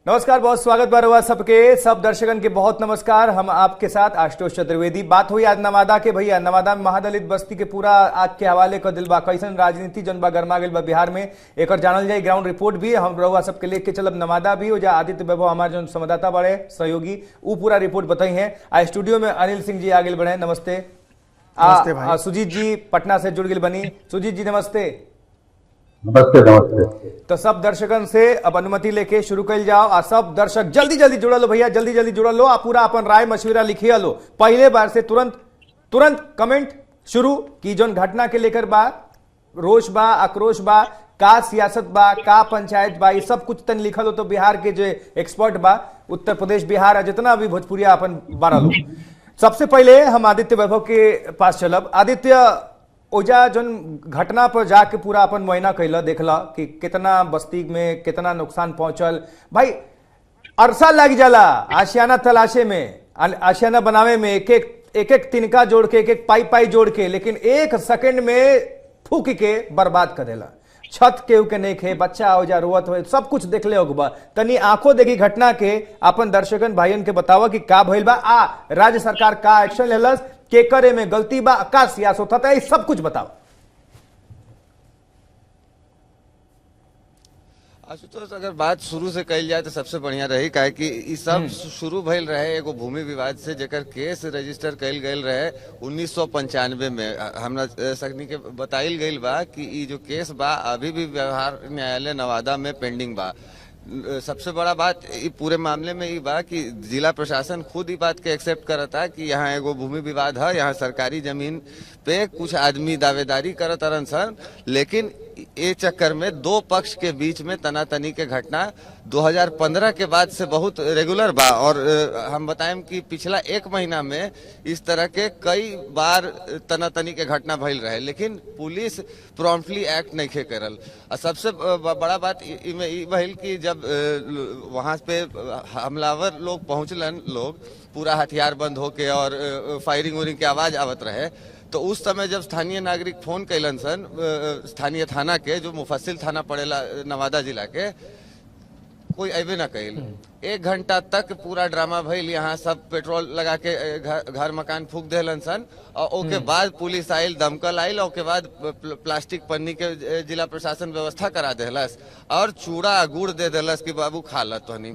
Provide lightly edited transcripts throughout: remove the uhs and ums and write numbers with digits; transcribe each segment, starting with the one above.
नमस्कार, बहुत स्वागत बार हुआ सबके सब दर्शकन के बहुत नमस्कार। हम आपके साथ आशुतोष चतुर्वेदी। बात हुई आज नवादा के। भैया नवादा में महादलित बस्ती के पूरा आग के हवाले कर दिल बा। कैसन राजनीति जन बा गरमा गेल बा बिहार में, एक जानल जाए। ग्राउंड रिपोर्ट भी हम रहुआ सबके लेके चलब नवादा भी हो जा। आदित्य वैभव हमारे जो संवाददाता बड़े सहयोगी वो पूरा रिपोर्ट बताई है। आज स्टूडियो में अनिल सिंह जी आगे बढ़े। नमस्ते। सुजीत जी पटना से जुड़ गए बनी। सुजीत जी नमस्ते। नमस्ते नमस्ते। तो सब दर्शकन से अब अनुमति लेके शुरू कर जाओ। आ सब दर्शक जल्दी जल्दी जुड़ा लो भैया, जल्दी जल्दी जुड़ा लो। आप पूरा अपन राय मशविरा लिखिए लो। पहले बार से तुरंत कमेंट शुरू की जोन घटना के लेकर बा, रोष बा, आक्रोश बा, का सियासत बा, का पंचायत बा, ये सब कुछ तन लिखल हो। तो बिहार के जो एक्सपर्ट बा, उत्तर प्रदेश बिहार जितना भी भोजपुरिया अपन बारह लो। सबसे पहले हम आदित्य वैभव के पास चलब। आदित्य, ओजा जोन घटना पर जाके पूरा अपन मुआयना कैला, देखला कि कितना बस्ती में कितना नुकसान पहुंचल। भाई अरसा लग जाला आशियाना तलाशे में, आशियाना बनावे में, एक एक तिनका जोड़ के, एक एक पाई जोड़ के, लेकिन एक सेकंड में फूक के बर्बाद कर देला। छत के उके नहीं खे, बच्चा हो जा रोवत हो, सब कुछ देख ले होगा। तनी आंखों देखी घटना के अपन दर्शकन भाइयन के बतावा कि का भइल बा, आ राज्य सरकार का एक्शन लेलस, के करे में गलती बा, का सियासत होता है, सब कुछ बताओ। आशुतोष, अगर बात शुरू से कही जाए तो सबसे बढ़िया रही, काहे कि ई सब शुरू भइल रहे एगो भूमि विवाद से, जेकर केस रजिस्टर कइल गइल रहे 1995 में। हमरा सकनी के बताइल गइल बा कि ई जो केस बा अभी भी व्यवहार न्यायालय नवादा में पेंडिंग बा। सबसे बड़ा बात ये पूरे मामले में ये बा कि जिला प्रशासन खुद ये बात के एक्सेप्ट करता कि यहाँ एगो भूमि विवाद है, यहाँ सरकारी जमीन पे कुछ आदमी दावेदारी करत रन सर, लेकिन ये चक्कर में दो पक्ष के बीच में तनातनी के घटना 2015 के बाद से बहुत रेगुलर बा। और हम बताएं कि पिछला एक महीना में इस तरह के कई बार तनातनी के घटना भइल रहे, लेकिन पुलिस प्रॉम्प्टली एक्ट नहीं खे करल। और सबसे बड़ा बात ई भइल कि जब वहां पे हमलावर लोग पहुंचलन, लोग पूरा हथियार बंद होके और फायरिंग वोरिंग की आवाज आवत रहे, तो उस समय जब स्थानीय नागरिक फोन कैलन सन स्थानीय थाना के, जो मुफस्सिल थाना पड़ेला नवादा जिला के, कोई अबे न कैल। 1 घंटा तक पूरा ड्रामा भइल। यहाँ सब पेट्रोल लगा के घर मकान फूक देलन सन, और ओके बाद पुलिस आयल, दमकल आयल, और के बाद प्लास्टिक पन्नी के जिला प्रशासन व्यवस्था करा देलस और चूड़ा गुड़ दे देलस कि बाबू खा ल तोहनी।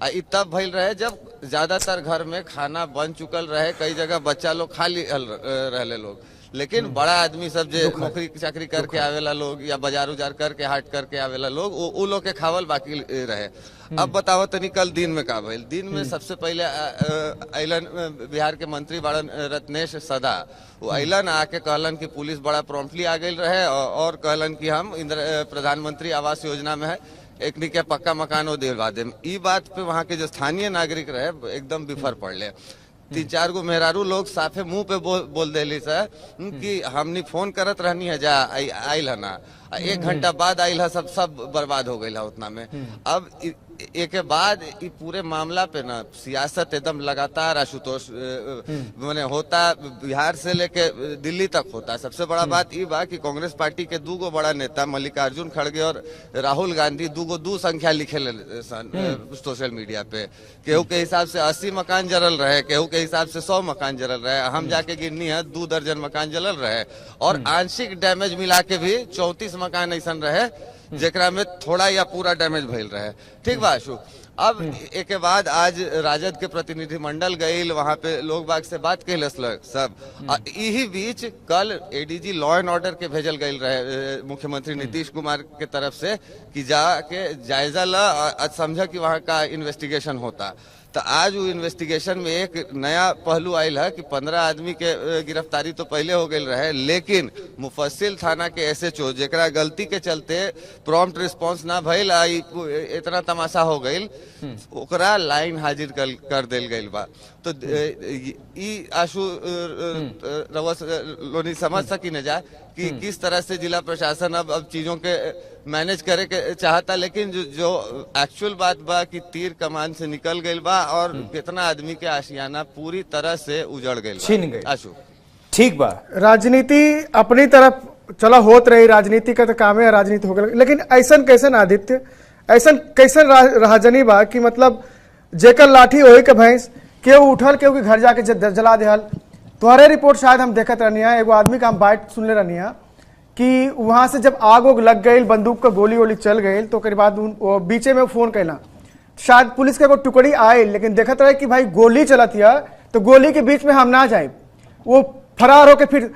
ई तब भइल रहे जब ज्यादातर घर में खाना बन चुकल रहे, कई जगह बच्चा लोग खा रहे लोग, लेकिन बड़ा आदमी सब जो नौकरी चाकरी करके आवेला लोग या बाजार उजार करके हाट करके आवेला लोग, वो लोग के खावल बाकी रहे। अब बताओ तनी कल दिन में का भइल। दिन में सबसे पहले अइलन बिहार के मंत्री बाड़न रत्नेश सदा, वो अइलन आके कहलन कि पुलिस बड़ा प्रॉम्प्टली आ गई रहे और कहलन कि हम प्रधानमंत्री आवास योजना में है, एक के पक्का मकान वो दिलवा दे। ई बात पे वहाँ के जो स्थानीय नागरिक रहे एकदम बिफर पड़ले। 3-4 गो मेहरारू लोग साफे मुंह पे बोल देली सर कि हमनी फोन करत रहनी है, जा आइल है ना, 1 घंटा बाद आइल है, सब बर्बाद हो गई है उतना में। अब एक के बाद ये पूरे मामला पे ना सियासत एकदम लगातार आशुतोष मैंने होता, बिहार से लेके दिल्ली तक होता। सबसे बड़ा बात ये बा कि कांग्रेस पार्टी के 2 गो बड़ा नेता मल्लिकार्जुन खड़गे और राहुल गांधी 2 संख्या लिखे सोशल मीडिया पे। केहू के हिसाब से 80 मकान जलल रहे, केहू के हिसाब से 100 मकान जलल रहे। हम जाके गिननी है 2 दर्जन मकान जलल रहे, और आंशिक डैमेज मिला के भी 34 मकान ऐसा रहे जेकरा में थोड़ा या पूरा डैमेज भइल रहे। ठीक बा आशु। अब एक के बाद आज राजद के प्रतिनिधि मंडल गईल, वहां पे लोग बाग से बात कहलस सब। यही बीच कल एडीजी लॉ एंड ऑर्डर के भेजल गईल रहे मुख्यमंत्री नीतीश कुमार के तरफ से कि जाके जायजा ला, समझा कि वहां का इन्वेस्टिगेशन होता। तो आज वो इन्वेस्टिगेशन में एक नया पहलू आयल है कि 15 आदमी के गिरफ्तारी तो पहले हो गई रहे, लेकिन मुफस्सिल थाना के एसएचओ जेकरा गलती के चलते प्रॉम्प्ट रिस्पांस ना भइल, इतना तमाशा हो गई, ओकरा लाइन हाजिर कर देल गई बा। तो ई आशु रवस लोनी समझ सकी न जा कि किस तरह से जिला प्रशासन अब चीजों के मैनेज करे के चाहता, लेकिन जो एक्चुअल बात बा कि तीर कमान से निकल गई बा और कितना आदमी के आशियाना पूरी तरह से उजड़ गई, छीन गई। आशु ठीक बा, राजनीति अपनी तरफ चला होत रही, राजनीति का तो काम है, राजनीति हो गई, लेकिन ऐसा कैसन आदित्य ऐसा कैसन राहजनी बा कि मतलब जेकर लाठी ओही के भैंस, केहू उठल केहू के घर जाके जला देहल। तुम्हारे रिपोर्ट शायद हम देखत रहनी है, एगो आदमी का हम बात सुनले रहनी है कि वहां से जब आग उग लग गई, बंदूक का गोली वोली चल गई, तो ओकर बाद बीचे में फोन कैला, शायद पुलिस के एगो टुकड़ी आए, लेकिन देखत रहे कि भाई गोली चलत है तो गोली के बीच में हम ना जाए, वो फरार होके फिर।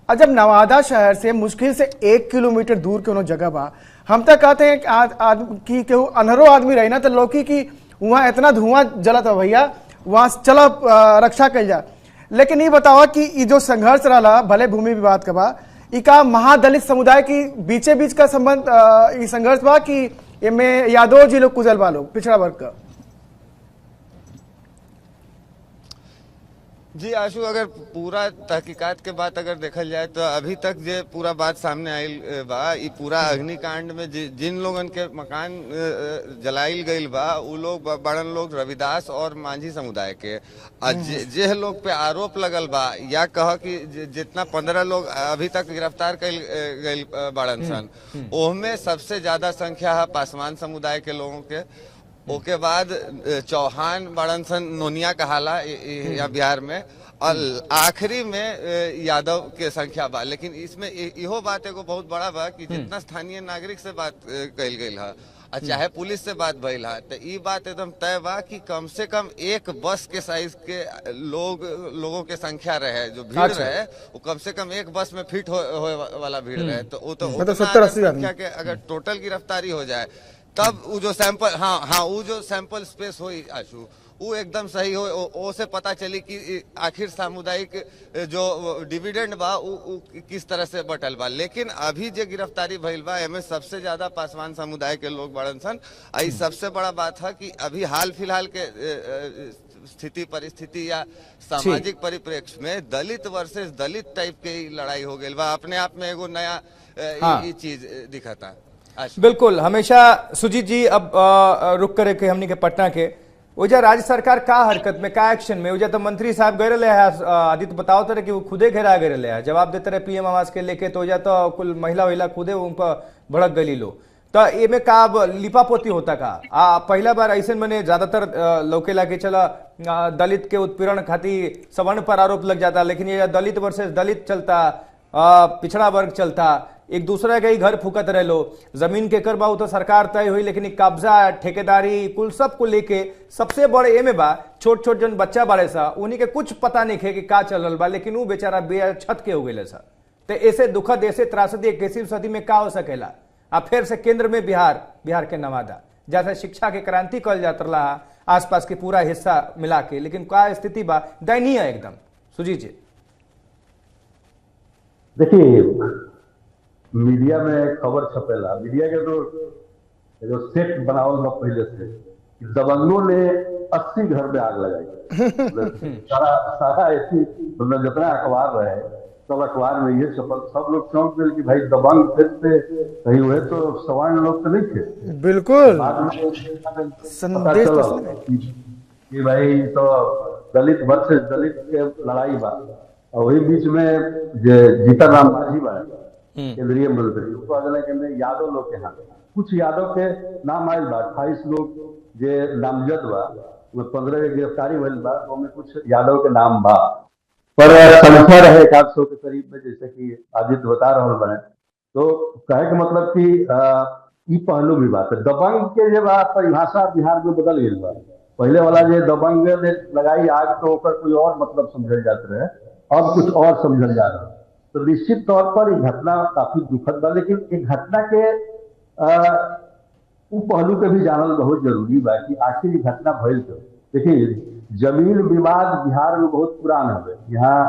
जब नवादा शहर से मुश्किल से 1 किलोमीटर दूर के जगह बा, हम तक कहते हैं कि केहू अनहरो आदमी रही ना तो लौकी की वहाँ इतना धुआं जलत है भैया, वहाँ चला रक्षा कल जा। लेकिन ये बताओ कि ये जो संघर्ष रहा भले भूमि विवाद का बा, ई का महादलित समुदाय की बीचे बीच का संबंध ये संघर्ष बा कि इनमें यादव जी लोग कुजल बा लोग पिछड़ा वर्ग का? जी आशु, अगर पूरा तहकीकात के बाद अगर देखल जाए तो अभी तक जो पूरा बात सामने आयल बा, ये पूरा अग्निकांड में जिन लोगन के मकान जलाइल गईल बा उ लोग बड़न लोग रविदास और मांझी समुदाय के। जे लोग पे आरोप लगल बा या कह कि जितना 15 लोग अभी तक गिरफ्तार कईल गईल बड़न सन, ओहमे सबसे ज्यादा संख्या है पासवान समुदाय के लोगों के। ओके बाद चौहान बड़न सन नोनिया कहाला या बिहार में, और आखिरी में यादव के संख्या बा। लेकिन इसमें इहो बात एगो बहुत बड़ा बा कि जितना स्थानीय नागरिक से बात कईल गईल है और चाहे पुलिस से बात भइल है, तो ये बात एकदम तय बा कि कम से कम एक बस के साइज के लोगों के संख्या रहे, जो भीड़ रहे वो कम से कम एक बस में फिट होए वाला भीड़ रहे। तो वो तो मतलब 70-80 संख्या के अगर टोटल गिरफ्तारी हो जाए तब वो जो सैंपल वो जो सैंपल स्पेस हुई आशु, वो एकदम सही हो, ओ से पता चली कि आखिर सामुदायिक जो डिविडेंड बा वो किस तरह से बटल बा। लेकिन अभी जो गिरफ्तारी भइल बा एमे सबसे ज्यादा पासवान समुदाय के लोग बड़न सन। आई सबसे बड़ा बात है कि अभी हाल फिलहाल के स्थिति परिस्थिति या सामाजिक परिप्रेक्ष्य में दलित वर्सेस दलित टाइप के लड़ाई हो गई बा, अपने आप में एगो नया ये चीज दिखाता। बिल्कुल, हमेशा सुजीत जी अब रुक करे के हमनी के पटना के वजह राज्य सरकार का हरकत में का एक्शन में वजह तो मंत्री साहब गए रहे हैं, आदित्य बताओ तरह कि वो खुदे घेरा गए रहे हैं, जवाब देते रहे पीएम आवास के लेके, तो वजह तो कुल महिला वहिला खुदे उन पर भड़क गई लो। तो ये में का लिपापोती होता का पहला बार ऐसे मैंने ज्यादातर लौकेला के चला दलित के उत्पीड़न खातिर सवर्ण पर आरोप लग जाता, लेकिन ये दलित वर्सेस दलित चलता, पिछड़ा वर्ग चलता, एक दूसरे के ही घर फूकत रह लो, जमीन के कर बाऊ तो सरकार तय हुई, लेकिन कब्जा ठेकेदारी कुल सब को लेके सबसे बड़े एमे बा छोट छोट जन बच्चा बारे सा उन्हीं के कुछ पता नहीं खे कि का चल बा, लेकिन वो बेचारा छत के हो गए सा। तो ऐसे दुखद ऐसे त्रासदी 21वीं सदी में का हो सकेला। अब फिर से केंद्र में बिहार के नवादा जैसे शिक्षा के क्रांति कल जाता रहा आसपास के पूरा हिस्सा मिला के, लेकिन का स्थिति बा दयनीय एकदम। सुजीत जी देखिए, मीडिया में खबर छपेला, मीडिया के तो जो सेट बनावल बा पहले से, दबंगों ने 80 घर में आग लगाई। सारा ऐसी मतलब जितना अखबार रहे सब अखबार में ये छपल, सब लोग चौंक गए कि भाई दबंग फिर से कहीं हुए तो सवर्ण लोग तो नहीं थे। बिल्कुल बाद में संदेश कि भाई तो दलित वर्सेस दलित के लड़ाई बा, और वही बीच में जीतन राम मांझी बा केंद्रीय मंत्री, उसको अगले के यादव लोग के हाथ कुछ यादव के नाम आयल बा, 28 लोग जे नामजद बा, 15 के गिरफ्तारी भइल बा, तो में कुछ यादव के नाम बा, पर संख्या रहे 100 के करीब में, जैसे कि आदित्य बता रहा बने। तो कहे के मतलब कि पहलू भी बात है। दबंग के जब परिभाषा बिहार में बदल गई बा, पहले वाला जो दबंग ने लगाई आग तो कोई और मतलब समझल जाते रहे, अब कुछ और समझल जा रहा है। तो निश्चित तौर पर ये घटना काफी दुखद बा, लेकिन एक घटना के पहलू के भी जानल बहुत जरूरी बा कि आखिर घटना भइल क्यों। देखिए, जमीन विवाद बिहार में बहुत पुरान है। यहाँ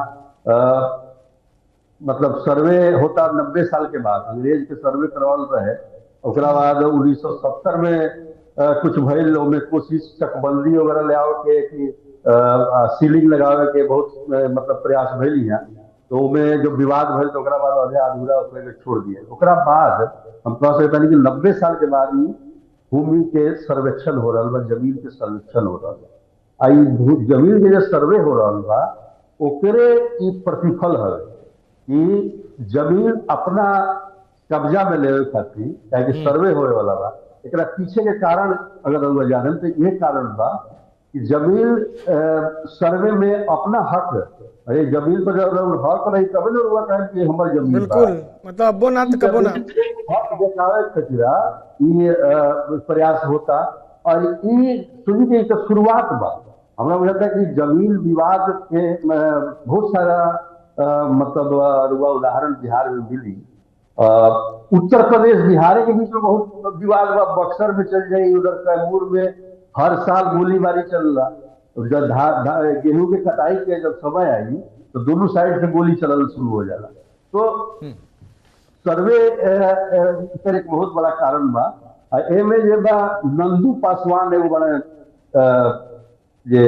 मतलब सर्वे होता 90 साल के बाद, अंग्रेज के सर्वे करवाल रहे, उसके बाद 1970 में कुछ भइल, में कोशिश चकबंदी वगैरह ले आओ के कि सीलिंग लगावे के बहुत मतलब प्रयास भइल है, तो में जो विवाद भइल तो बाद अधे अधूरा उसमें छोड़ दिए। ओकरा बाद हम कह सकते हैं कि 90 साल के बाद ही भूमि के सर्वेक्षण हो रहा बा, जमीन के सर्वेक्षण हो रहा बा। आई जमीन के जो सर्वे हो रहा बा ओकरे ई प्रतिफल है कि जमीन अपना कब्जा में लेवे खातिर, सर्वे होए वाला बा, एकरा पीछे के कारण अगर रउआ जाने तो ये कारण बा कि जमीन सर्वे में अपना हक, अरे जमीन पर जब हक रही तब न रउआ कहे कि हमर जमीन बा। बिल्कुल, मतलब अब्बो ना तो कबो ना। हक जतावे खतरा ये प्रयास होता और ये सुनी के एक शुरुआत बा। हमरा बुझाता है कि जमीन विवाद के बहुत सारा मतलब रुआ उदाहरण बिहार में मिली। उत्तर प्रदेश बिहार के बीच में बहुत विवाद बा। बक्सर में चल जाई, उधर कैमूर में हर साल गोलीबारी चल रहा। जब गेहूं के कटाई के जब समय आई तो दोनों साइड से गोली चलना शुरू हो जाला। तो सर्वे एक बहुत बड़ा कारण बा। एमे जे बा नंदू पासवान एगो बड़ा जे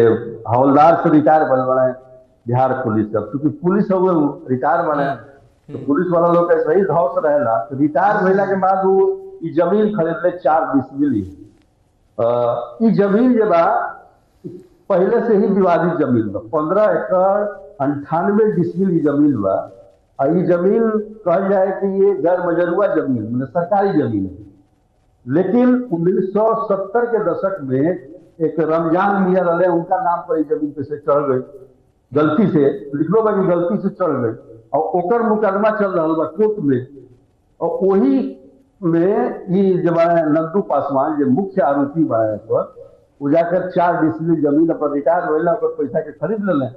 हवलदार से रिटायर बन बने बिहार पुलिस। अब क्योंकि पुलिस हो गए रिटायर बने तो पुलिस वाला लोग के सही धाव से रहेला। तो रिटायर महिला के बाद वो जमीन खरीदले 4 डिसमिल। जमीन जे बा पहले से ही विवादित जमीन बा। 15 एकड़ 98 डिसमिल जमीन बा। ये जमीन कहा जाए कि ये गैर मजरूआ जमीन मतलब सरकारी जमीन है। लेकिन 1970 के दशक में एक रमजान मियां रहे, उनका नाम पर जमीन पे से चढ़ गई, गलती से लिखलो बा कि गलती से चढ़ गई और ओकर मुकदमा चल रहा बा कोर्ट में। और वही में ये जब नंदू पासवान जो मुख्य आरोपी बने पर वो जाकर 4 डिसमिल जमीन पर रिटायर होना पैसा के खरीद ले।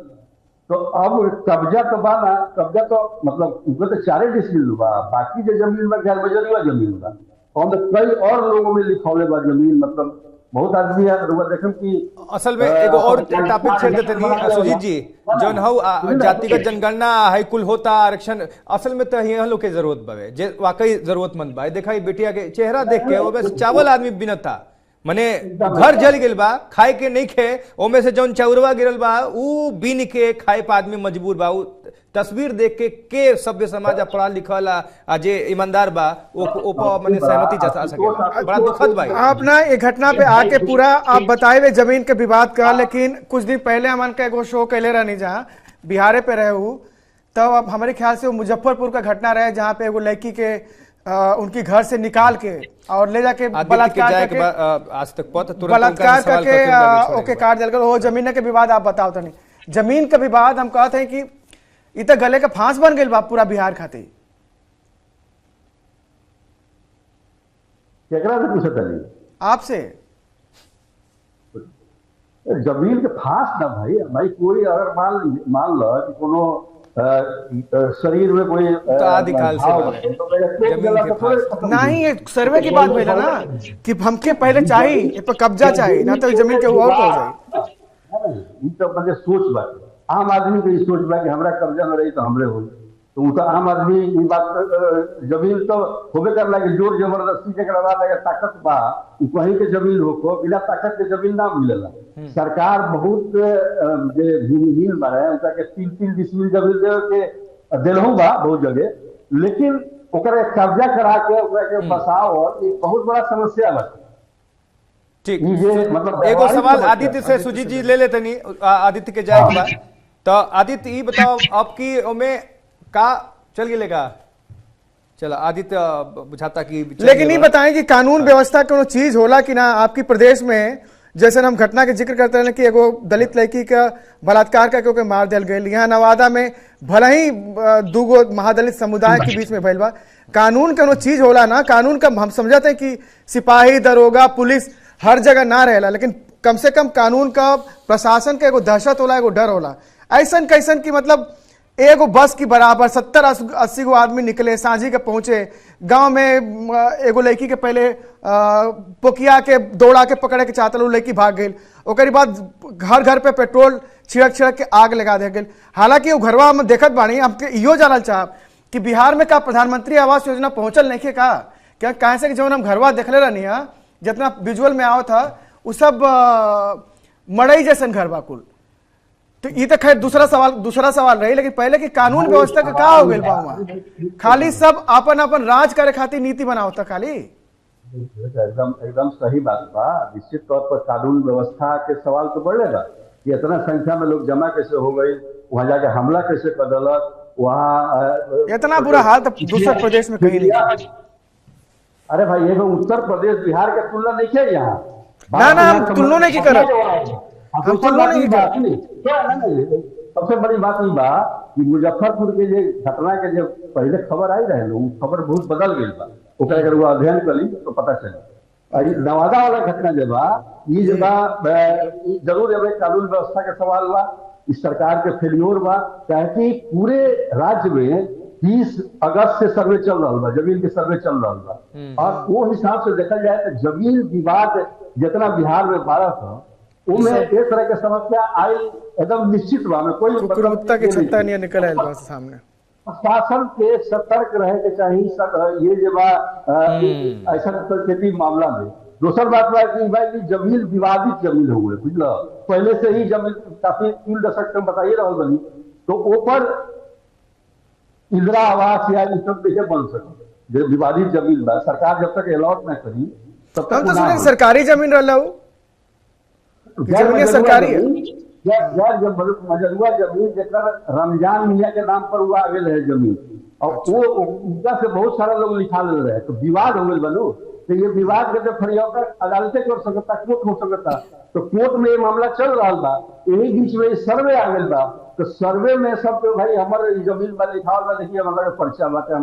तो अब कब्जा तो बा ना, कब्जा तो मतलब उनको तो 4 डिसमिल बा, बाकी जो जमीन बा गैर मजरूआ जमीन बा। और कई और लोगों में लिखौले बा जमीन, मतलब बहुत आदमी देखें कि असल में एगो और टॉपिक छेड़ देते नहीं सुजीत जी, जौन हऊ जातिगत जनगणना हाई कुल होता आरक्षण, असल में तो यहाँ लोग के जरूरत बवे जे वाकई जरूरतमंद बा। देखा बेटिया के चेहरा देख के वो बस चावल आदमी बिनता, मने घर जल गिल बा, खाए के नहीं खे, ओमे से जौन चौरवा गिरल बा ऊ बीन के खाए पे आदमी मजबूर बा। तस्वीर देख के सभ्य समाज पढ़ा लिखल आ जे ईमानदार बा ओ मने सहमति जता सके। बड़ा दुखद बा। आप ना ये घटना पे आके पूरा आप बताए हुए जमीन के विवाद का, लेकिन कुछ दिन पहले हमन का एगो शो कैले रहनी जहाँ बिहारे पे रहे हूँ, तब अब हमारे ख्याल से वो मुजफ्फरपुर का घटना रहे जहाँ पे एगो लड़की के उनकी घर से निकाल के और ले जाके बलात्कार करके आज तक बलात्कार करके ओके काट दिया। वो जमीन के विवाद आप बताओ तो नहीं जमीन का विवाद हम कहते हैं कि इत गले का फांस बन गई बाप पूरा बिहार खाते। आपसे जमीन के फांस ना भाई कोई अगर मान लो कि कोनो शरीर में कोई तो आदि काल से नहीं एक सर्वे की बात भेजा ना कि हमके पहले चाहिए इस पर कब्जा चाहिए ना तो जमीन के और हो जाए। तो सोच बा आम आदमी के सोच बा कि हमरा कब्जा में रही तो हमरे हो। तो वो तो आम आदमी ये बात जमीन तो होबे कर लगे जोर जबरदस्ती जगह लगे ताकत बा वहीं के जमीन हो बिना ताकत के जमीन ना मिलेला। सरकार बहुत भूमिहीन बा है उनका के 3-3 डिसमिल जमीन दे के दिलहू बा बहुत जगह, लेकिन ओकरा कब्जा करा के बसाव एक बहुत बड़ा समस्या बा। ठीक, मतलब एगो सवाल आदित्य से सुजीत जी ले लेते नहीं, आदित्य के जाए के बाद तो आदित्य ये बताओ आपकी ओमे का चल गिलेगा। चलो आदित्य बुझाता कि लेकिन नहीं बताएं कि कानून व्यवस्था कोनो चीज होला कि ना आपकी प्रदेश में। जैसे हम घटना के जिक्र करते हैं कि एगो दलित लड़की का बलात्कार करके के मार दिया गया। यहाँ नवादा में भले ही दूगो महादलित समुदाय के बीच में भइल बा। कानून कोनो चीज होला ना, कानून का हम समझते हैं कि सिपाही दरोगा पुलिस हर जगह ना रहेला, लेकिन कम से कम कानून का प्रशासन का एगो दहशत होला, एगो डर होला। ऐसन कैसन की मतलब एगो बस की बराबर 70-80 गो आदमी निकले सांझी के पहुंचे गांव में एगो लड़की के पहले पोकिया के दौड़ा के पकड़े के चाहता लड़की भाग गई। ओकरी बाद घर घर पे पेट्रोल छिड़क के आग लगा दे गई। हालांकि वो घरवा हम देखत बानी, हमके इहो जानल चाहब कि बिहार में का प्रधानमंत्री आवास योजना पहुंचल नहीं के का क्या कहे से कि जब हम घरवा देखले रहनी है जितना विजुअल में आओ था वो सब मड़ई जैसन घरवा कुल। तो ये तो खैर दूसरा सवाल रही, लेकिन पहले की कानून व्यवस्था का हो गई बा खाली सब अपन राज करे खातिर नीति बनावता खाली। एकदम सही बात बा। निश्चित तौर पर कानून व्यवस्था के सवाल तो बढ़ेगा कि इतना संख्या में लोग जमा कैसे हो गई, वहां जाके हमला कैसे कर दिलक, वहाँ इतना बुरा हाल तो दूसरे प्रदेश में कहीं नहीं। अरे भाई ये उत्तर प्रदेश बिहार के तुलना नहीं किया यहाँ। ना ना हम तुलना नहीं की करत, हम तुलना नहीं बात नहीं क्या ना नहीं। सबसे बड़ी बात ये बा कि मुजफ्फरपुर के जे घटना के जो पहले खबर आई रहे लोग, खबर बहुत बदल गई बा। ओकरा अगर वो अध्ययन करी तो पता चली। नवादा वाला घटना जो बा ये जो बा जरूर एवं कानून व्यवस्था के सवाल बा, इस सरकार के फेल्योर बा। कहे कि पूरे राज्य में 30 अगस्त से सर्वे चल रहा बा, जमीन के सर्वे चल रहा बा, और वो हिसाब से देखा जाए तो जमीन विवाद जितना बिहार में 12 था उनमें एक तरह के समस्या आई एकदम निश्चित बा में कोई कुकुरमुत्ता के छत्ता नहीं निकल आयल बा सामने। शासन के सतर्क रहे के चाहिए ये जो बा ऐसा खेती मामला में। दूसर बात बा कि भाई जमीन विवादित जमीन हो गए बुझल, पहले से ही जमीन काफी 3 दशक से बताइए रहा बनी, तो ऊपर इंदिरा आवास या ये सब देखे बन सके। जो विवादित जमीन बा सरकार जब तक अलॉट न करी तब तक तो सुने सरकारी जमीन रहा हो, जमीन सरकारी है यार। जब मजरुआ जमीन जकर रमजान मियाँ के नाम पर हुआ आगे है जमीन, और वो उनका से बहुत सारा लोग लिखा ले रहे, तो विवाद हो गए बनू। तो ये विवाद के जब फरियावता अदालतें कर सकता, कोर्ट हो सकता, तो कोर्ट में ये मामला चल रहा बा। यही बीच में सर्वे आ गई बा, तो सर्वे में सब तो भाई हमारे जमीन पर लिखावल बा, देखिए हमारा पर्चा बाटे,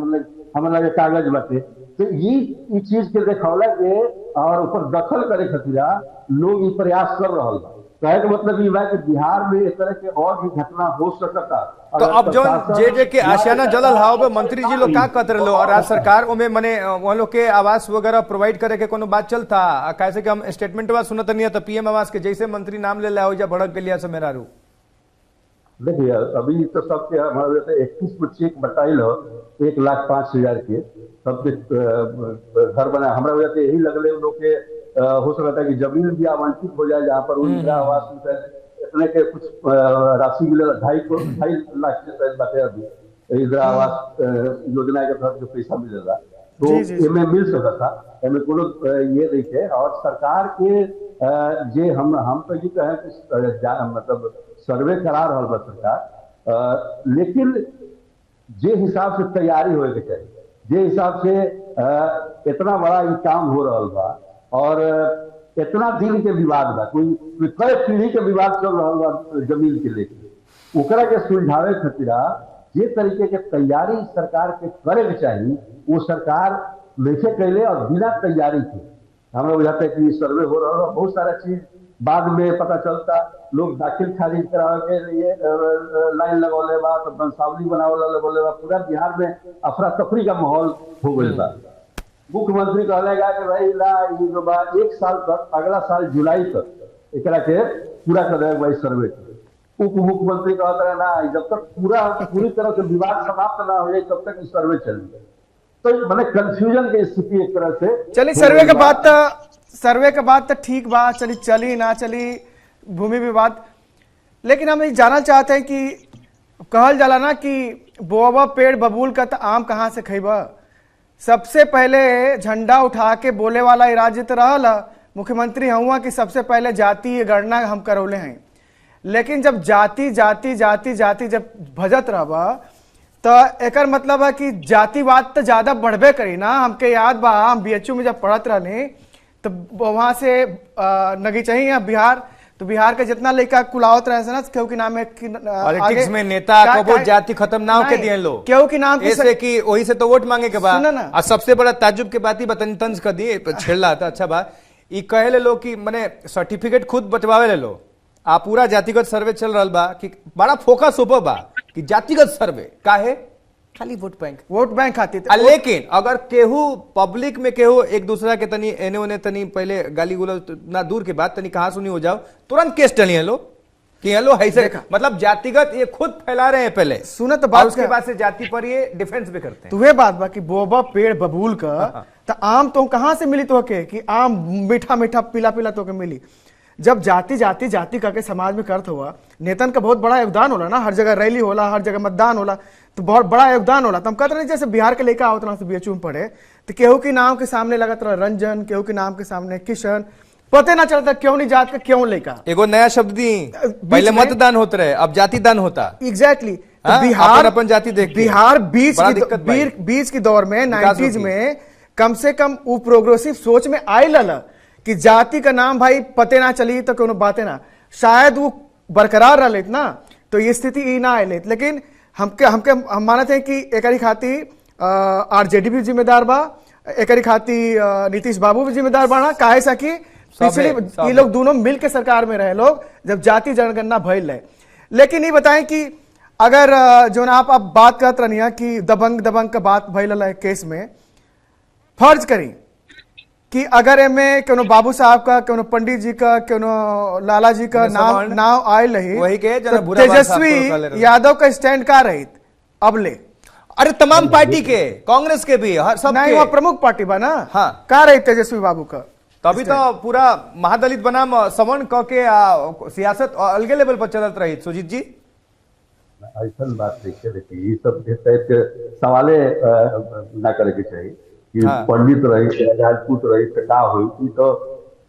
हमारे कागज बाटे। तो ये चीज के देखौला के और ऊपर दखल करे खतीरा लोग ये प्रयास कर रहा बा। कहे का मतलब ये बा कि बिहार में इस तरह के और भी घटना हो सकता। तो अब जो जे के आशियाना जलल हाव पे मंत्री जी लोग का कहते रहे और राज्य सरकार उनमें मने वहाँ लोग के आवास वगैरह प्रोवाइड करे के कोनो बात चलता। कैसे कि हम स्टेटमेंट बात सुनत नहीं है, तो पीएम आवास के जैसे मंत्री नाम ले हो जा भड़क के लिया से मेरा रू। देखिए अभी तो सबके हमारे 21 को चेक बताइल 1,05,000 के सबके घर बना। हमारा वजह से यही लगले उन लोग के हो सकता है कि जमीन भी आवंटित हो जाए जहाँ पर इंदिरा आवास इतने के कुछ राशि मिले 2.5 लाख के बातें अभी इंदिरा आवास योजना के तहत जो पैसा मिलेगा तो इनमें मिल सकता था, इनमें कोनो ये देखे। और सरकार के जे हम तो ये कहें कि मतलब सर्वे करा रहा बा सरकार, लेकिन जे हिसाब से तैयारी होए के चाहिए, जे हिसाब से इतना बड़ा ये काम हो रहा बा और इतना दिन के विवाद बा, कोई कई पीढ़ी के विवाद चल रहा बा जमीन के लेके, ओकरा के सुलझावे खातिर जे तरीके के तैयारी सरकार के करे के चाहिए वो सरकार लेके कैले और बिना तैयारी के हमें बुझाता है कि सर्वे हो रहा है। बहुत सारा चीज बाद में पता चलता, लोग दाखिल खारिज करावे के लिए लाइन लगौले बा, तो वंशावली बनावे लगौले बा, पूरा बिहार में अफरा तफरी का माहौल हो गई बा। मुख्यमंत्री कहलेगा कि भाई ला ये जो बा 1 साल तक, अगला साल जुलाई तक एकरा के पूरा कर देगा भाई सर्वे। उप मुख्यमंत्री कहता है ना जब तक पूरी तरह से विवाद समाप्त ना हो जाए तब तक सर्वे चलेगा। तो मैंने कंफ्यूजन की स्थिति एक तरह से चलिए सर्वे के बाद तो ठीक बात चली ना चली भूमि विवाद। लेकिन हम ये जानना चाहते हैं कि कहल जाला ना कि बोवा पेड़ बबूल का तो आम कहाँ से खैबा। सबसे पहले झंडा उठा के बोले वाला राज्य तो रहा मुख्यमंत्री हुआ कि सबसे पहले जातीय गणना हम करौले हैं। लेकिन जब जाति जाति जाति जाति जब भजत रहा तो एकर मतलब है कि जातिवाद तो ज्यादा बढ़बे करी ना। हमके याद बा हम बीएचयू में जब पढ़त रहने तो वहां से नगीचही है बिहार, तो बिहार के जितना लड़का कुलावत रहे ना क्यों के नाम है पॉलिटिक्स में नेता को जाति खत्म ना होके दिए लोग क्यों के नाम ऐसे कि वही से तो वोट मांगे के बाद। और सबसे बड़ा ताजुब के बात ही बतन तंज कर दिए छेड़ला था। अच्छा बात ये कहे ले लो कि मैंने सर्टिफिकेट खुद बचवावे ले लो। आप पूरा जातिगत सर्वे चल रहा बा कि बड़ा फोकस हो बा कि जातिगत सर्वे काहे खाली वोट बैंक खातिर। लेकिन अगर केहू पब्लिक में केहू एक दूसरा के तनी एने ओने तनी पहले गाली गुलौज ना दूर के बाद तनी कहा सुनी हो जाओ तुरंत केस टलिए लो कि हेलो ऐसे मतलब जातिगत ये खुद फैला रहे हैं पहले सुनत बात उसके बाद से जाति पर ये डिफेंस भी करते हैं। तो ये बात बा कि बोबा पेड़ बबूल का तो आम तो कहां से मिली तो के कि आम मीठा मीठा पीला पीला तो के मिली। जब जाति जाति जाति करके समाज में करत हुआ नेतन का बहुत बड़ा योगदान होला ना, हर जगह रैली होला, हर जगह मतदान होला, तो बहुत बड़ा योगदान होला। तो हम कहते नहीं जैसे बिहार के लेकर आओ तो बीएचयू में पढ़े तो केहू के नाम के सामने लगत रहा रंजन, केहू के नाम के सामने किशन, पते ना चलता क्यों नहीं जात का क्यों लेका। एगो नया शब्द दी पहले मतदान होते रहे अब जाति दान होता। एग्जैक्टली तो बिहार अपन जाति देख बिहार बीच के दौर में 90s में कम से कम वो प्रोग्रेसिव सोच में आयल रहा कि जाति का नाम भाई पते ना चली तो कोनो बातें ना, शायद वो बरकरार रह लेत ना तो ये स्थिति ही ना आयल। लेकिन हम मानते हैं कि एकरी खाती आरजेडी भी जिम्मेदार बा, एकरी खाती नीतीश बाबू भी जिम्मेदार बाना, काहे सा कि पिछले ये लोग दोनों मिल के सरकार में रहे लोग जब जाति जनगणना भइल रहे। लेकिन ये बताएं कि अगर जो ना आप बात करत रही कि दबंग का बात भइल है केस में, फर्ज करी कि अगर एमे कोनो बाबू साहब का, कोनो पंडित जी का, कोनो लाला जी का नाम आयल रही तो तेजस्वी यादव का स्टैंड का रही अब ले? अरे तमाम पार्टी के, कांग्रेस के भी, हर सब नहीं, वह प्रमुख पार्टी बा ना, हाँ, का रही तेजस्वी बाबू का। तभी तो पूरा महादलित बनाम सवर्ण क के सियासत अलगे लेवल पर चलत रही। सुजीत जी ऐसा बात देखिए, देखिए ये सब टाइप के सवाले ना करे के चाहिए कि पंडित रही राजपूत रही तो का हुई। तो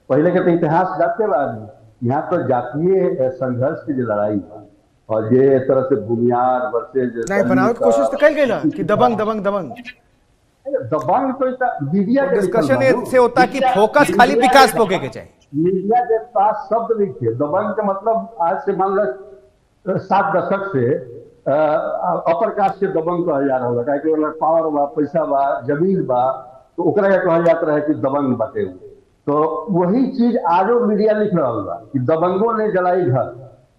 पहले के तो इतिहास जाते बाद यहाँ तो जातीय संघर्ष की जो लड़ाई बा और ये तरह से बुनियाद वर्सेज नहीं बनावे की कोशिश तो कल गई कि दबंग तो मीडिया के डिस्कशन से होता कि फोकस खाली विकास पोके के चाहिए। मीडिया के पास शब्द नहीं थे। दबंग का मतलब आज से मान लो 7 दशक से अपर कास्ट से दबंग कहल जा रहा है कि पावर बा, पैसा बा, जमीन बा, तो ओकरा के कहल जाता है कि दबंग बाटे। तो वही चीज आजो मीडिया लिख रहा बा कि दबंगों ने जलाई घर।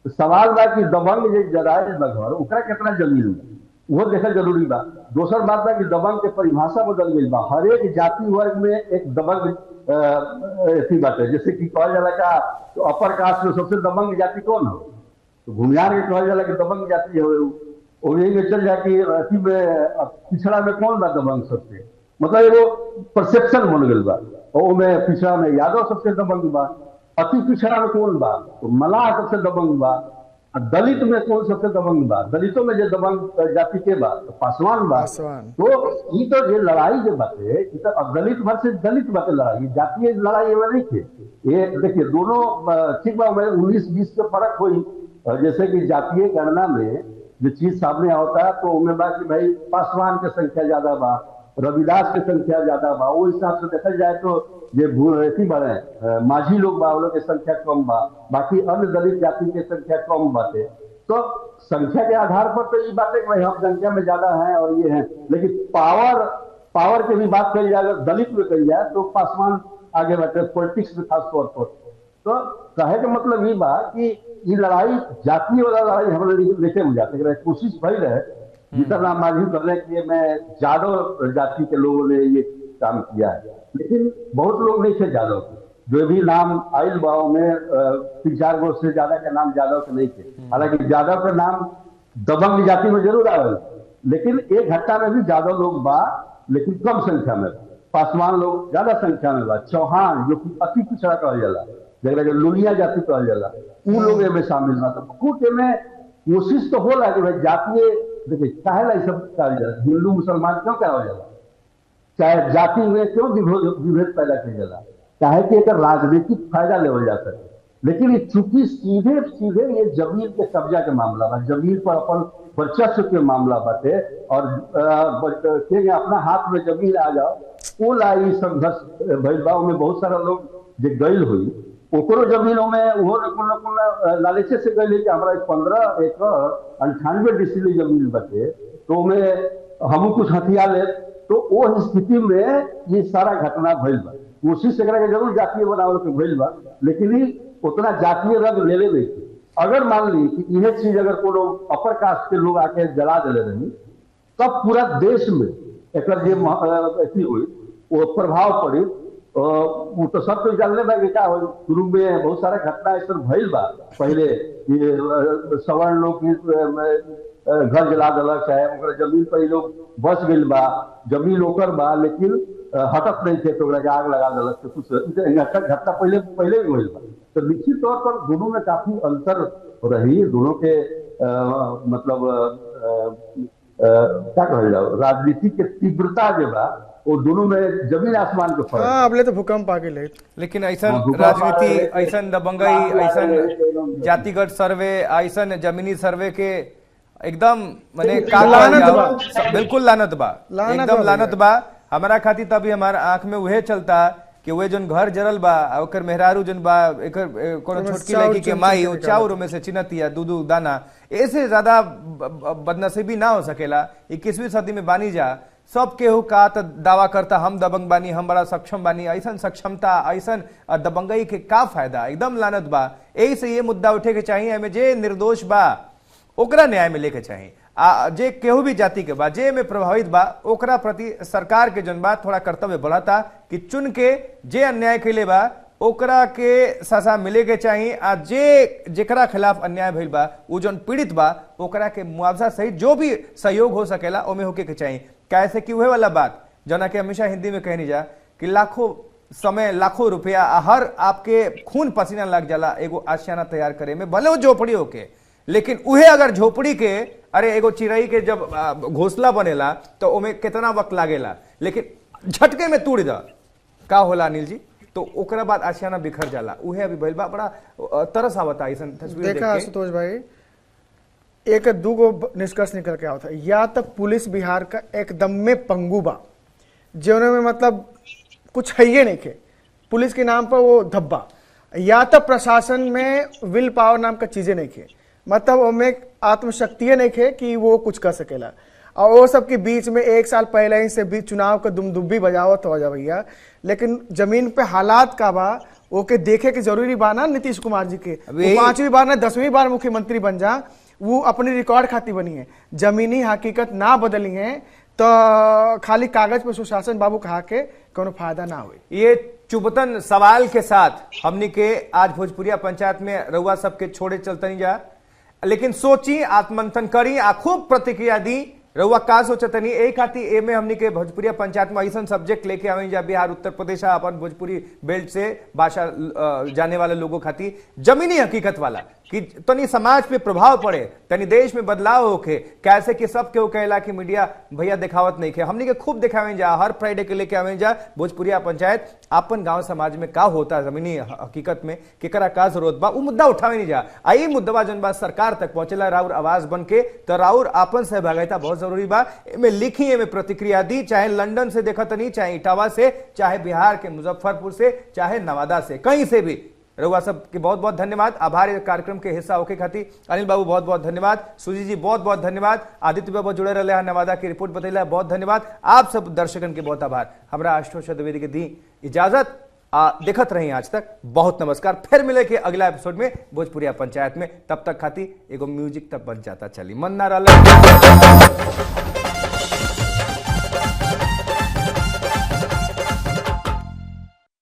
तो सवाल बा कि दबंग जो जलाए बा घर ओकरा कितना जमीन बा वो देखना जरूरी बा। दूसर बात बा कि दबंग के परिभाषा बदल गई बा। हर एक जाति वर्ग में एक दबंग ऐसी बात है, जैसे कि कहल जाला का तो अपर कास्ट में सबसे दबंग जाति कौन हो, तो भूमिहार के कहल जाला कि दबंग जाति है। यही में चल जाए कि अति में पिछड़ा में कौन बा दबंग सबसे, मतलब एगो परसेप्शन बन गई बा। और में पिछड़ा में यादव सबसे दबंग बा, अति पिछड़ा में कौन बा तो मलाह सबसे दबंग बा, दलित में कौन सबसे दबंग बा, दलितों में जो दबंग जाति के बा तो पासवान बा। तो ये तो ये लड़ाई जो बाते तो दलित वर्सेस दलित बाते लड़ाई, जातीय लड़ाई में नहीं थे। ये देखिए दोनों ठीक बा 19-20 के फर्क हुई। जैसे कि जातीय गणना में जो चीज सामने आता है तो उनमें बा कि भाई पासवान की संख्या ज्यादा बा, रविदास की संख्या ज्यादा बा, वो हिसाब से देखा जाए तो ये ऐसी बढ़े माझी लोग बा लोग की संख्या कम बा, बाकी अन्य दलित जाति की संख्या कम बाटे। तो संख्या के आधार पर तो ये बात है कि भाई हम संख्या में ज्यादा हैं और ये हैं, लेकिन पावर की भी बात करी जाए, अगर दलित में कही जाए तो पासवान आगे बैठे पॉलिटिक्स में खास तौर पर। तो कहे का मतलब ये बा कि ये लड़ाई जातीय वाला लड़ाई हमारे लेके हो जाते कोशिश भई रहे जीतन राम मांझी करने के लिए मैं यादव जाति के लोगों ने ये काम किया है, लेकिन बहुत लोग नहीं थे यादव के, जो भी नाम आयल बाव में 3-4 गो से ज्यादा के नाम यादव के नहीं थे। हालांकि यादव का नाम दबंग जाति में जरूर आयल, लेकिन एक घटना में भी यादव लोग बा लेकिन कम संख्या में, पासवान लोग ज्यादा संख्या में बा, चौहान जो कि अति पिछड़ा कहल जाला जगह लुलिया जाति कहल जाला उन लोग में शामिल बा। तो खुद में कोशिश तो होला कि भाई जातीय देखिए चाहे ला सब कहल जाला, हिंदू मुसलमान क्यों कहल जाला, चाहे जाति में क्यों विभेद पैदा किया जाला, चाहे कि एक राजनीतिक फायदा लेवल जा सके। लेकिन चूंकि सीधे ये जमीन के कब्जा के मामला बा, जमीन पर अपन वर्चस्व के मामला बाटे और अपना हाथ में जमीन आ जाओ वो लाई संघर्ष भइल बा। में बहुत सारा लोग जो गईल हुई ओकरो जमीनों में वो लालचे से गई कि हमारा 15 एकड़ 98 डिसमिल जमीन बचे तो में हम कुछ हथियार ले, तो वो स्थिति में ये सारा घटना भइल बा। कोशिश जरूर जातीय बनावल के भइल बा, लेकिन ही उतना जातीय रंग ले नहीं थे। अगर मान ली कि यह चीज अगर को अपर कास्ट के लोग आके जला दिले रही तब पूरा देश में एक ऐसी हुई वो प्रभाव पड़ी। वो तो सब तो जानले बा कि क्या हो, शुरू में बहुत सारा घटना ऐसा भइल बा। पहले सवर्ण लोग घर जला दिलक, चाहे जमीन पर लोग बस गई बा, जमीन ओकर बा लेकिन हटत नहीं थे तो आग लगा दिलक। तो कुछ घटना पहले भी भइल बा। तो निश्चित तौर पर दोनों में काफी अंतर रही, दोनों के मतलब क्या कहल जाओ राजनीति के तीव्रता जो बा वो दोनों में जमीन आसमान के फर्क। अबले तो भूकंप आ गए, लेकिन ऐसा राजनीति, ऐसा दबंगई, ऐसा जातिगत सर्वे, ऐसा जमीनी सर्वे के एकदम माने बिल्कुल लानत बा, एकदम लानत बा। हमारा खातिर तभी हमारा आंख में वह चलता कि वे जोन घर जरल बा ओकर मेहरारू जोन बा एकर कोनो छोटकी लड़की के माई वो चाउर में से चिनतिया दूध दाना, ऐसे ज्यादा बदनसीबी ना हो सकेला। 21वीं सदी में बानी जा सब केहू का त दावा करता हम दबंग बानी, हम बड़ा सक्षम बानी। ऐसा सक्षमता ऐसा दबंगई के का फायदा, एकदम लानत बा। यही से ये मुद्दा उठे के चाहिए, हमें जे निर्दोष बा ओकरा न्याय मिले के चाहिए। जे केहू भी जाति के बा जे में प्रभावित बा ओकरा प्रति सरकार के जन बा थोड़ा कर्तव्य बढ़ाता कि चुन के जे अन्याय कैले बा ओकरा के सजा मिले के चाहिए। आ जे जेकरा खिलाफ अन्याय भइल बा उ जन पीड़ित बा ओकरा के मुआवजा सहित जो भी सहयोग हो सकेला ओमे होके के चाहिए। कैसे कि वह वाला बात जना के हमेशा हिंदी में कहनी जा कि लाखों समय लाखों रुपया हर आपके खून पसीना लग जाला एगो आशियाना तैयार करे में, भले वो झोपड़ी होके, लेकिन उहे अगर झोपड़ी के अरे एगो चिड़ई के जब घोंसला बनेला तो ओमे कितना वक्त लागेला, लेकिन झटके में तोड़ दा का होला अनिल जी, तो ओकरा बाद आशियाना बिखर जाला। उहे अभी भइल बा, बड़ा तरस आवता ऐसन तस्वीर देख के। देखा आशुतोष भाई, एक दूगो निष्कर्ष निकल के आवता, या तो पुलिस बिहार का एकदम में पंगु बा, जो में मतलब कुछ है ही नहीं खे, पुलिस के नाम पर वो धब्बा, या तो प्रशासन में विल पावर नाम का चीजें नहीं खे, मतलब उनमें आत्मशक्ति नहीं खे कि वो कुछ कर सकेला। और वो सब के बीच में 1 साल पहले ही से भी चुनाव का दुमदुब्बी बजावत हो जा भैया, लेकिन जमीन पे हालात का बा ओके देखे के जरूरी बा ना। नीतीश कुमार जी के 5वीं बार ना 10वीं बार मुख्यमंत्री बन जा, वो अपनी रिकॉर्ड खाती बनी है, जमीनी हकीकत ना बदली है तो खाली कागज पे सुशासन बाबू कहा के कोनो फायदा ना हुई। ये चुपतन सवाल के साथ हमने के आज भोजपुरिया पंचायत में रउआ सबके छोड़े चलतनी जा, लेकिन सोची आत्मंथन करी आ खूब प्रतिक्रिया दी। रउआ का सोचतनी एक खाती ए में हमने के भोजपुरिया पंचायत में ऐसा सब्जेक्ट लेके आवे जा बिहार उत्तर प्रदेश अपन भोजपुरी बेल्ट से भाषा जाने वाले लोगों खाती जमीनी हकीकत वाला कि तनी समाज पे प्रभाव पड़े, तनी देश में बदलाव होके, कैसे कि सब केहू कहला कि मीडिया भैया दिखावत नहीं खे, हमने के खूब दिखावे जा, हर फ्राइडे के लेके आवे जा भोजपुरिया पंचायत अपन गांव समाज में का होता जमीनी हकीकत में केकरा का जरूरत बा उ मुद्दा उठावे नहीं जा। आई मुद्दा जन बा सरकार तक पहुंचेला राउर आवाज बन के, तो राउर आपन सहभागिता बहुत जरूरी बा। एमे लिखी एमे प्रतिक्रिया दी, चाहे लंदन से देखत नहीं, चाहे इटावा से, चाहे बिहार के मुजफ्फरपुर से, चाहे नवादा से, कहीं से भी। रउआ सब के बहुत बहुत धन्यवाद, आभार कार्यक्रम के हिस्सा होके खातिर। अनिल बाबू बहुत बहुत धन्यवाद, सुजी जी बहुत बहुत धन्यवाद, आदित्य बाबू जुड़े रहे हैं नवादा की रिपोर्ट बतैला बहुत धन्यवाद। आप सब दर्शकन के बहुत आभार। हमरा आशुतोष द्विवेदी के दी इजाजत, देखत रही आज तक, बहुत नमस्कार। फिर मिले के अगला एपिसोड में भोजपुरिया पंचायत में, तब तक खातिर एगो म्यूजिक तब बन जाता चली मन ना रहा।